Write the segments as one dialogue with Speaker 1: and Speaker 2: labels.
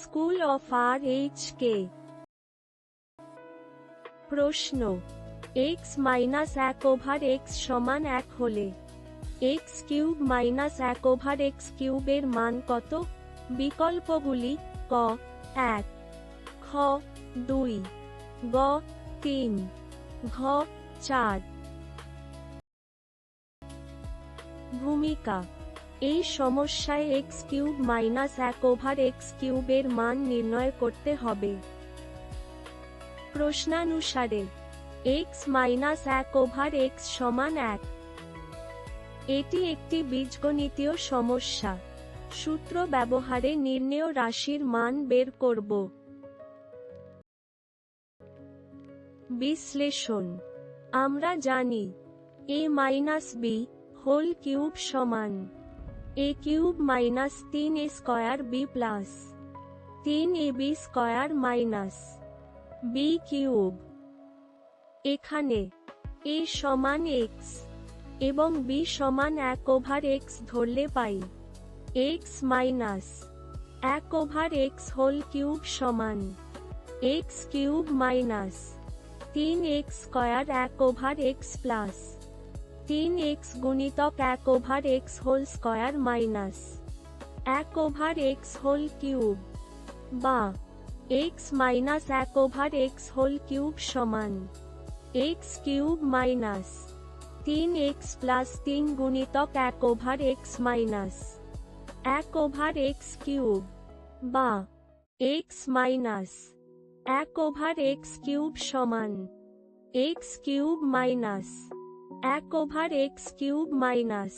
Speaker 1: School of RH কে? প্রশ্ন, x minus 1/x সমান 1 হলে x কিউব মাইনাস 1/x কিউবের মান কত? বিকল্পগুলি: ক 1, খ 2, গ 3, ঘ 4। ভূমিকা: এই সমস্যায় x কিউব মাইনাস 1/x কিউবের মান নির্ণয় করতে হবে। প্রশ্নানুসারে x মাইনাস 1/x সমান 1। এটি একটি বীজগণিতীয় সমস্যা। সূত্র ব্যবহারে নির্ণেয় রাশির মান বের করব। বিশ্লেষণ: আমরা জানি a minus b whole cube সমান a cube minus 3a square b plus 3ab square minus b cube. এখানে a সমান x এবং b সমান 1/x ধরলে পাই x minus 1/x whole cube সমান x cube minus 3x square 1/x plus 3x গুণিতক 1/x whole square minus 1/x whole cube, বা x minus 1/x whole cube সমান x cube minus 3x plus 3 গুণিতক 1/x minus 1/x cube, বা x minus 1/x cube সমান x cube minus 1/x cube minus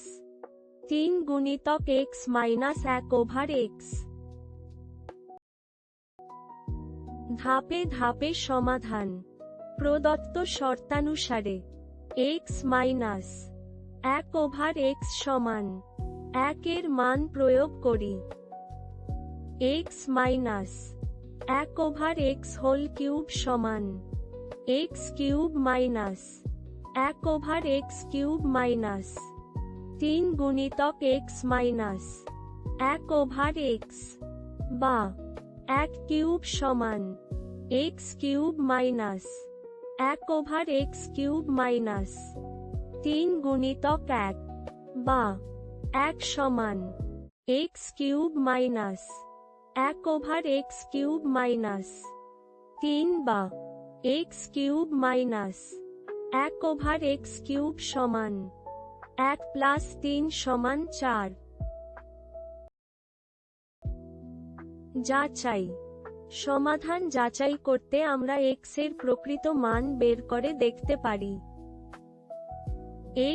Speaker 1: 3 গুণিতক x minus 1/x। ধাপে ধাপে সমাধান। প্রদত্ত শর্তানুসারে x মাইনাস 1/x সমান 1 এর মান প্রয়োগ করি। x minus 1/x whole cube সমান x cube minus 1/x cube minus 3 গুণিতক x মাইনাস 1/x, বা 1 কিউব সমান x cube minus 1/x cube minus 3 গুণিতক 1, বা 1 সমান x cube minus 1/x cube minus 3, বা x cube minus 1/x cube সমান 1 plus 3 সমান 4। যাচাই: সমাধান যাচাই করতে আমরা x এর প্রকৃত মান বের করে দেখতে পারি।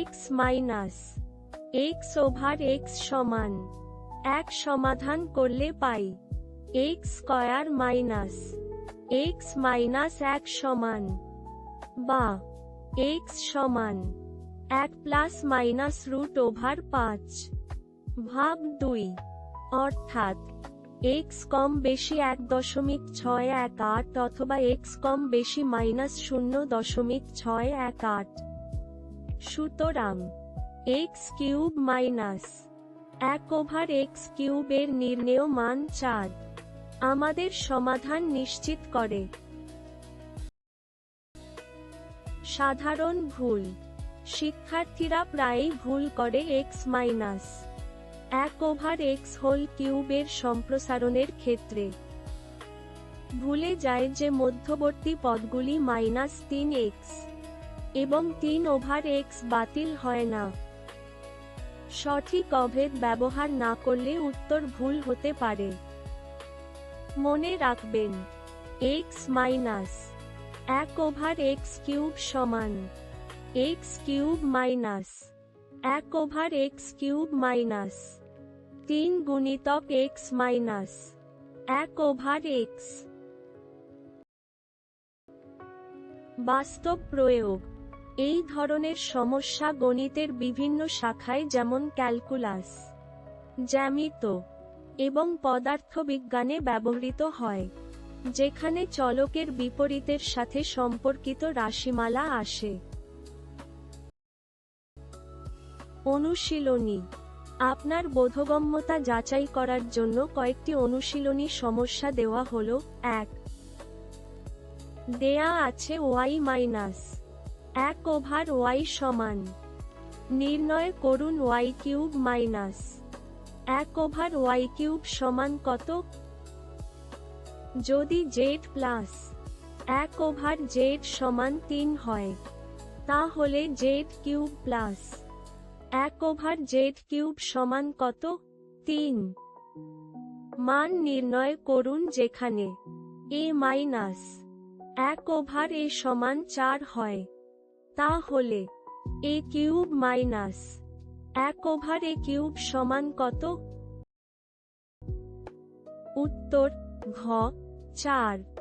Speaker 1: x মাইনাস x/x সমান 1 সমাধান করলে পাই x square minus x minus 1 সমান, বা x সমান 1 প্লাস মাইনাস √5 ভাগ 2, অর্থাৎ x কম বেশি 1.618 অথবা x কম বেশি মাইনাস 0.618। সুতরাং x cube minus 1/x cube এর নির্ণেয় মান 4 আমাদের সমাধান নিশ্চিত করে। সাধারণ ভুল: শিক্ষার্থীরা প্রায়ই ভুল করে x মাইনাস 1/x হোল কিউবের সম্প্রসারণের ক্ষেত্রে। ভুলে যায় যে মধ্যবর্তী পদগুলি মাইনাস 3x এবং 3/x বাতিল হয় না। সঠিক অভেদ ব্যবহার না করলে উত্তর ভুল হতে পারে। মনে রাখবেন, x মাইনাস 1/x কিউব সমান x cube minus 1/x cube minus 3 গুণিতক x মাইনাস 1/x। বাস্তব প্রয়োগ: এই ধরনের সমস্যা গণিতের বিভিন্ন শাখায় যেমন ক্যালকুলাস, জ্যামিতি এবং পদার্থবিজ্ঞানে ব্যবহৃত হয়, যেখানে চলকের বিপরীতের সাথে সম্পর্কিত রাশিমালা আসে। অনুশীলনী: আপনার বোধগম্যতা যাচাই করার জন্য কয়েকটি অনুশীলনী সমস্যা দেওয়া হলো। 1. দেয়া আছে y মাইনাস 1/y সমান। নির্ণয় করুন y cube minus 1/y cube সমান কত? যদি z প্লাস 1/z সমান 3 হয়, তাহলে z cube plus 1/z cube সমান কত? 3। মান নির্ণয় করুন যেখানে a মাইনাস 1/a সমান 4 হয়, তাহলে a cube minus 1/a cube সমান কত? উত্তর ঘ 4।